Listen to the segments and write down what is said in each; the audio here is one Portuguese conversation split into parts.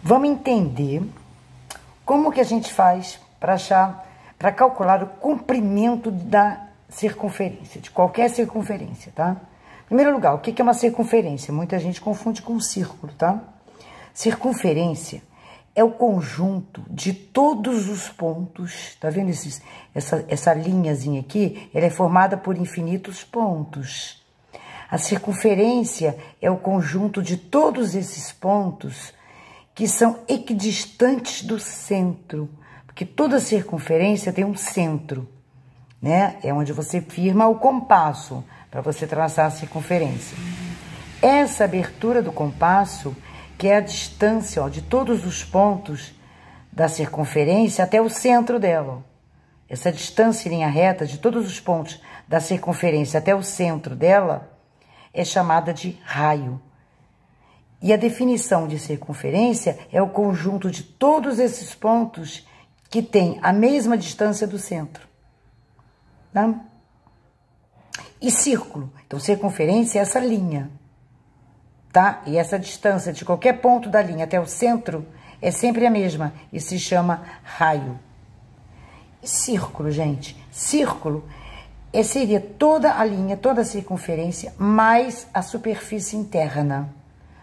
Vamos entender como que a gente faz para calcular o comprimento da circunferência, de qualquer circunferência, tá? Em primeiro lugar, o que é uma circunferência? Muita gente confunde com um círculo, tá? Circunferência é o conjunto de todos os pontos, tá vendo essa linhazinha aqui? Ela é formada por infinitos pontos. A circunferência é o conjunto de todos esses pontos que são equidistantes do centro, porque toda circunferência tem um centro, né? É onde você firma o compasso para você traçar a circunferência. Essa abertura do compasso, que é a distância, ó, de todos os pontos da circunferência até o centro dela. Essa distância em linha reta de todos os pontos da circunferência até o centro dela é chamada de raio. E a definição de circunferência é o conjunto de todos esses pontos que tem a mesma distância do centro. Tá? E círculo. Então, circunferência é essa linha. Tá? E essa distância de qualquer ponto da linha até o centro é sempre a mesma e se chama raio. E círculo, gente? Círculo seria toda a linha, toda a circunferência, mais a superfície interna,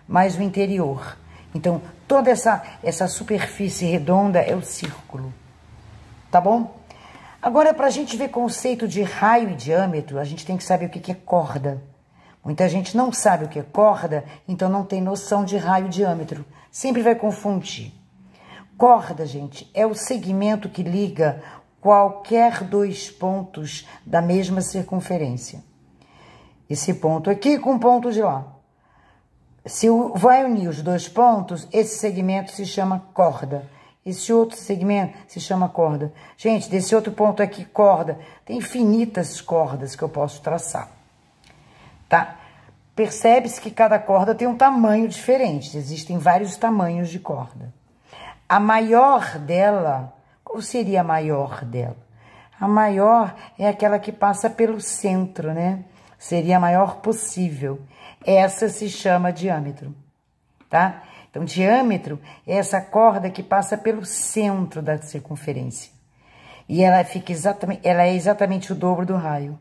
mais o interior. Então, toda essa superfície redonda é o círculo. Tá bom? Agora, para a gente ver conceito de raio e diâmetro, a gente tem que saber o que é corda. Muita gente não sabe o que é corda, então não tem noção de raio e diâmetro. Sempre vai confundir. Corda, gente, é o segmento que liga qualquer dois pontos da mesma circunferência. Esse ponto aqui com o ponto de lá. Se vai unir os dois pontos, esse segmento se chama corda. Esse outro segmento se chama corda. Gente, desse outro ponto aqui, corda, tem infinitas cordas que eu posso traçar. Tá? Percebe-se que cada corda tem um tamanho diferente. Existem vários tamanhos de corda. A maior dela, qual seria a maior dela? A maior é aquela que passa pelo centro, né? Seria a maior possível. Essa se chama diâmetro, tá? Então, diâmetro é essa corda que passa pelo centro da circunferência. E ela é exatamente o dobro do raio.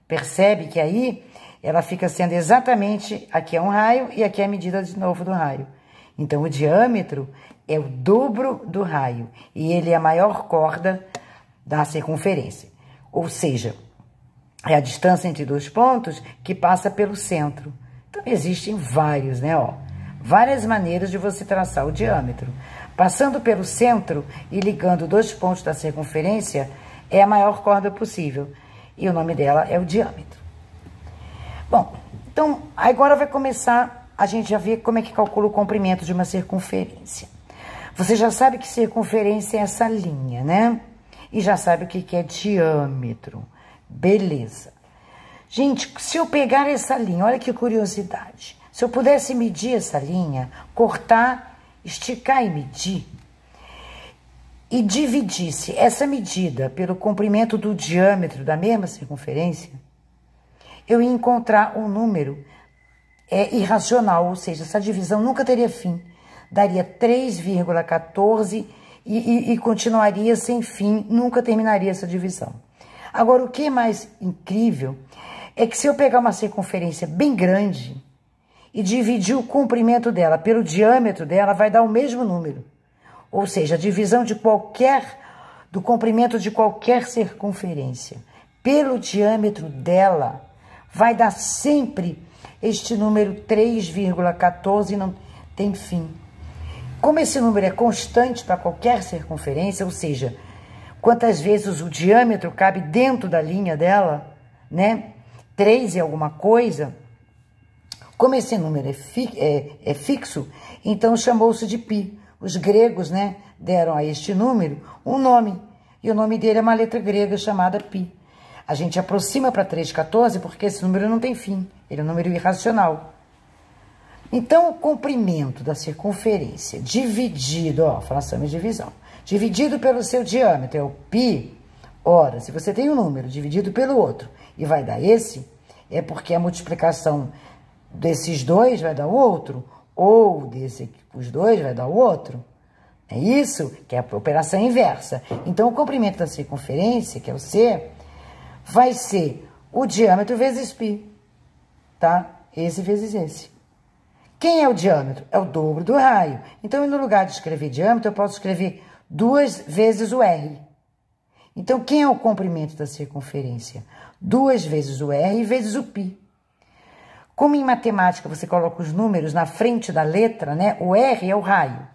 Percebe que aí ela fica sendo exatamente, aqui é um raio e aqui é a medida de novo do raio. Então, o diâmetro é o dobro do raio e ele é a maior corda da circunferência. Ou seja, é a distância entre dois pontos que passa pelo centro. Então, existem vários, né, ó, várias maneiras de você traçar o diâmetro. Passando pelo centro e ligando dois pontos da circunferência é a maior corda possível e o nome dela é o diâmetro. Bom, então, agora vai começar a gente já ver como é que calcula o comprimento de uma circunferência. Você já sabe que circunferência é essa linha, né? E já sabe o que é diâmetro. Beleza. Gente, se eu pegar essa linha, olha que curiosidade. Se eu pudesse medir essa linha, cortar, esticar e medir, e dividisse essa medida pelo comprimento do diâmetro da mesma circunferência, eu ia encontrar um número irracional, ou seja, essa divisão nunca teria fim. Daria 3,14 e continuaria sem fim, nunca terminaria essa divisão. Agora, o que é mais incrível é que se eu pegar uma circunferência bem grande e dividir o comprimento dela pelo diâmetro dela, vai dar o mesmo número. Ou seja, a divisão do comprimento de qualquer circunferência pelo diâmetro dela vai dar sempre este número 3,14 e não tem fim. Como esse número é constante para qualquer circunferência, ou seja, quantas vezes o diâmetro cabe dentro da linha dela, né? 3 e alguma coisa. Como esse número é fixo, então chamou-se de π. Os gregos, né, deram a este número um nome, e o nome dele é uma letra grega chamada π. A gente aproxima para 3,14 porque esse número não tem fim, ele é um número irracional. Então, o comprimento da circunferência dividido, ó, fração e divisão, dividido pelo seu diâmetro, é o π. Ora, se você tem um número dividido pelo outro e vai dar esse, é porque a multiplicação desses dois vai dar o outro. ou desse, os dois vai dar o outro. É isso que é a operação inversa. Então, o comprimento da circunferência, que é o C, vai ser o diâmetro vezes π, tá? Esse vezes esse. Quem é o diâmetro? É o dobro do raio. Então, no lugar de escrever diâmetro, eu posso escrever 2 vezes o R. Então, quem é o comprimento da circunferência? 2 vezes o R vezes o π. Como em matemática você coloca os números na frente da letra, né? O R é o raio.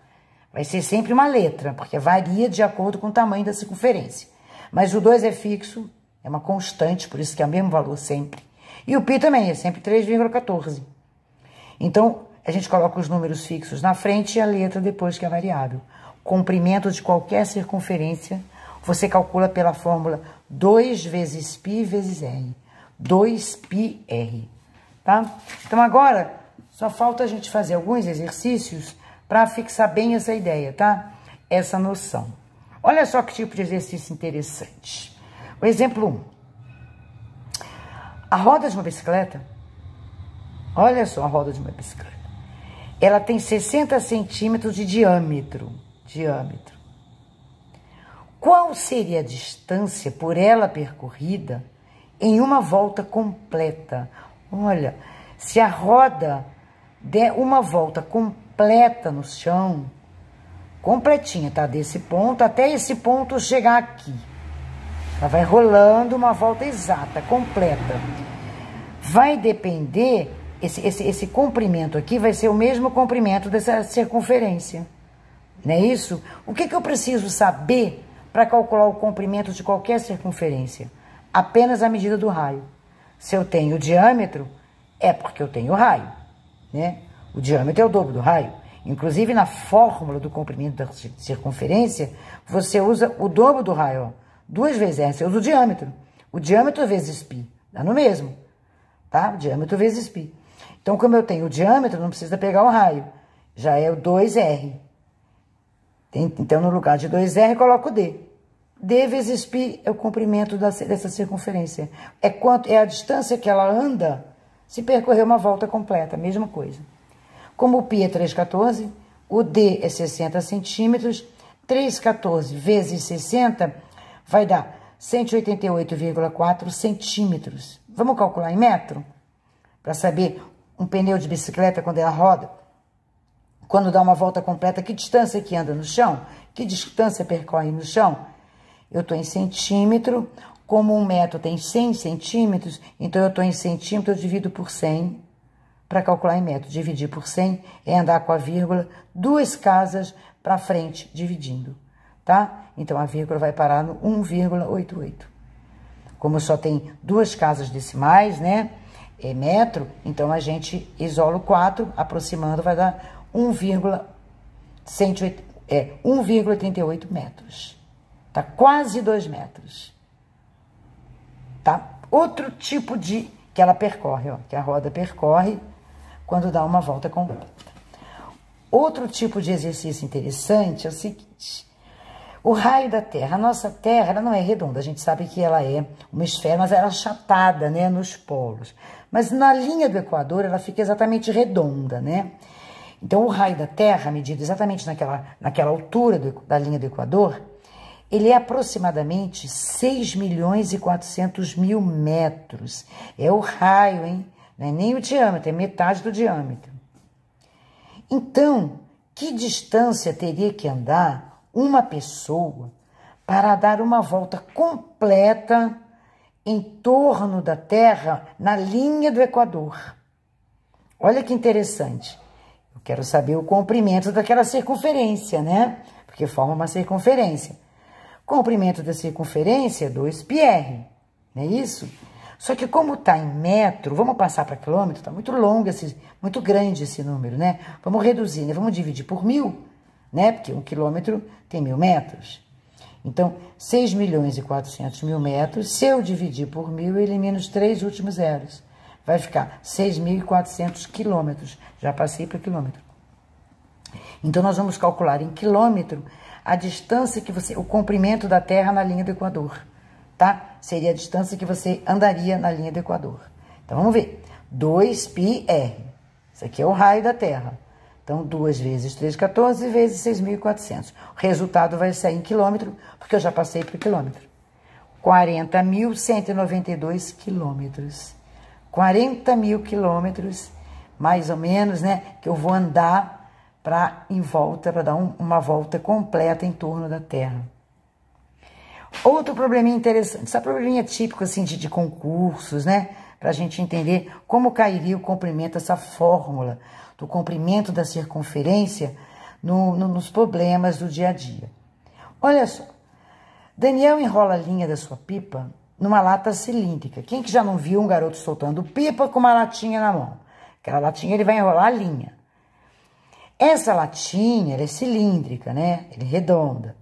Vai ser sempre uma letra, porque varia de acordo com o tamanho da circunferência. Mas o 2 é fixo, é uma constante, por isso que é o mesmo valor sempre. E o π também é sempre 3,14. Então, a gente coloca os números fixos na frente e a letra depois, que é variável. Comprimento de qualquer circunferência, você calcula pela fórmula 2 vezes π vezes R. 2πr, tá? Então, agora, só falta a gente fazer alguns exercícios para fixar bem essa ideia, tá? Essa noção. Olha só que tipo de exercício interessante. O exemplo 1. A roda de uma bicicleta, olha só a roda de uma bicicleta. Ela tem 60 centímetros de diâmetro. Qual seria a distância por ela percorrida em uma volta completa? Olha, se a roda der uma volta completa no chão, completinha, tá? Desse ponto até esse ponto chegar aqui. Ela vai rolando uma volta exata, completa. Vai depender, esse comprimento aqui vai ser o mesmo comprimento dessa circunferência. Não é isso? O que eu preciso saber para calcular o comprimento de qualquer circunferência? Apenas a medida do raio. Se eu tenho o diâmetro, é porque eu tenho o raio, né? O diâmetro é o dobro do raio. Inclusive, na fórmula do comprimento da circunferência, você usa o dobro do raio, ó. 2 vezes R, você usa o diâmetro. O diâmetro vezes π, dá no mesmo, tá? O diâmetro vezes π. Então, como eu tenho o diâmetro, não precisa pegar o raio. Já é o 2R. Então, no lugar de 2R, coloco D. D vezes π é o comprimento dessa circunferência. É a distância que ela anda se percorrer uma volta completa, mesma coisa. Como o π é 3,14, o D é 60 centímetros, 3,14 vezes 60 vai dar 188,4 centímetros. Vamos calcular em metro? Para saber um pneu de bicicleta, quando ela roda, quando dá uma volta completa, que distância que anda no chão? Que distância percorre no chão? Eu estou em centímetro, como um metro tem 100 centímetros, então eu estou em centímetro, eu divido por 100 para calcular em metro. Dividir por 100 é andar com a vírgula 2 casas para frente, dividindo, tá? Então, a vírgula vai parar no 1,88. Como só tem 2 casas decimais, né? É metro, então a gente isola o 4, aproximando vai dar 1,38 metros. Tá quase 2 metros. Tá? Outro tipo que ela percorre, ó, que a roda percorre quando dá uma volta completa. Outro tipo de exercício interessante é o seguinte: o raio da Terra. A nossa Terra, ela não é redonda, a gente sabe que ela é uma esfera, mas ela é achatada, né, nos polos. Mas na linha do Equador, ela fica exatamente redonda, né? Então, o raio da Terra, medido exatamente naquela altura da linha do Equador, ele é aproximadamente 6.400.000 metros. É o raio, hein? Não é nem o diâmetro, é metade do diâmetro. Então, que distância teria que andar uma pessoa para dar uma volta completa em torno da Terra na linha do Equador? Olha que interessante. Eu quero saber o comprimento daquela circunferência, né? Porque forma uma circunferência. Comprimento da circunferência é 2πr, não é isso? Só que como está em metro, vamos passar para quilômetro, está muito longo, muito grande esse número, né? Vamos reduzir, né? Vamos dividir por 1.000, né? Porque 1 quilômetro tem 1.000 metros. Então, 6.400.000 metros, se eu dividir por 1.000, eu elimino os 3 últimos zeros. Vai ficar 6.400 quilômetros. Já passei para quilômetro. Então, nós vamos calcular em quilômetro a distância o comprimento da Terra na linha do Equador, tá? Seria a distância que você andaria na linha do Equador. Então, vamos ver. 2πr. Isso aqui é o raio da Terra. Então, 2 vezes 314 vezes 6.400. O resultado vai sair em quilômetro, porque eu já passei para o quilômetro. 40.192 quilômetros. 40.000 quilômetros, mais ou menos, né? Que eu vou andar em volta, para dar uma volta completa em torno da Terra. Outro probleminha interessante, esse probleminha típico, assim, de concursos, né? Para a gente entender como cairia o comprimento, essa fórmula do comprimento da circunferência nos problemas do dia a dia. Olha só, Daniel enrola a linha da sua pipa numa lata cilíndrica. Quem que já não viu um garoto soltando pipa com uma latinha na mão? Aquela latinha ele vai enrolar a linha. Essa latinha, ela é cilíndrica, né? Ela é redonda.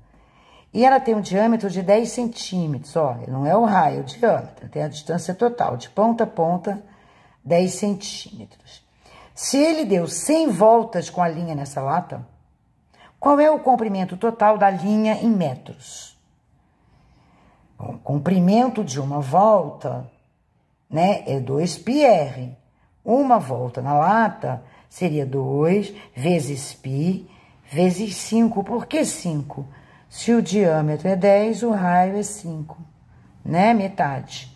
E ela tem um diâmetro de 10 centímetros, ó. Não é o raio, é o diâmetro. Tem a distância total, de ponta a ponta, 10 centímetros. Se ele deu 100 voltas com a linha nessa lata, qual é o comprimento total da linha em metros? Bom, o comprimento de uma volta, né, é 2πr. Uma volta na lata seria 2 vezes π vezes 5. Por que 5? Se o diâmetro é 10, o raio é 5, né? Metade.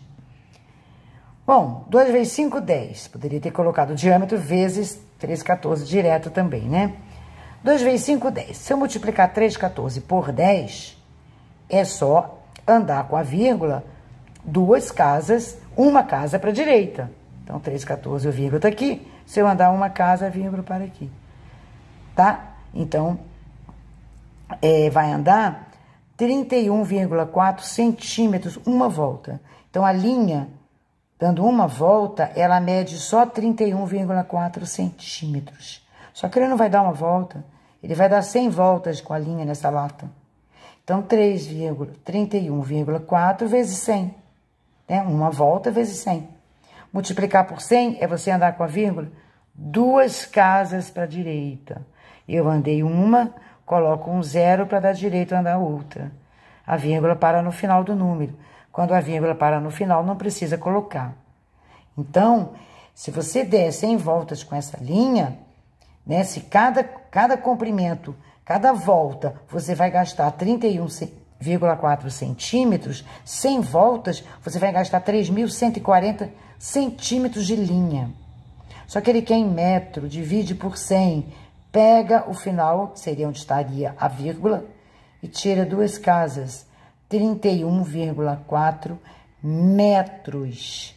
Bom, 2 vezes 5, 10. Poderia ter colocado o diâmetro vezes 314 direto também, né? 2 vezes 5, 10. Se eu multiplicar 314 por 10, é só andar com a vírgula uma casa para a direita. Então, 314, o vírgula tá aqui. Se eu andar uma casa, a vírgula para aqui. Tá? Então, vai andar 31,4 centímetros uma volta. Então, a linha, dando uma volta, ela mede só 31,4 centímetros. Só que ele não vai dar uma volta, ele vai dar 100 voltas com a linha nessa lata. Então, 31,4 vezes 100, né? Uma volta vezes 100. Multiplicar por 100 é você andar com a vírgula 2 casas para a direita. Eu andei uma, coloco um 0 para dar direito a andar outra. A vírgula para no final do número. Quando a vírgula para no final, não precisa colocar. Então, se você der 100 voltas com essa linha, né, se cada comprimento, cada volta, você vai gastar 31,4 centímetros, 100 voltas, você vai gastar 3.140 centímetros de linha. Só que ele quer em metro, divide por 100, pega o final, que seria onde estaria a vírgula, e tira 2 casas, 31,4 metros.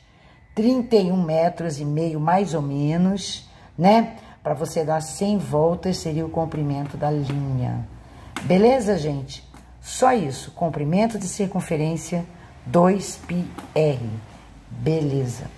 31 metros e meio, mais ou menos, né? Para você dar 100 voltas, seria o comprimento da linha. Beleza, gente? Só isso, comprimento de circunferência 2πr. Beleza.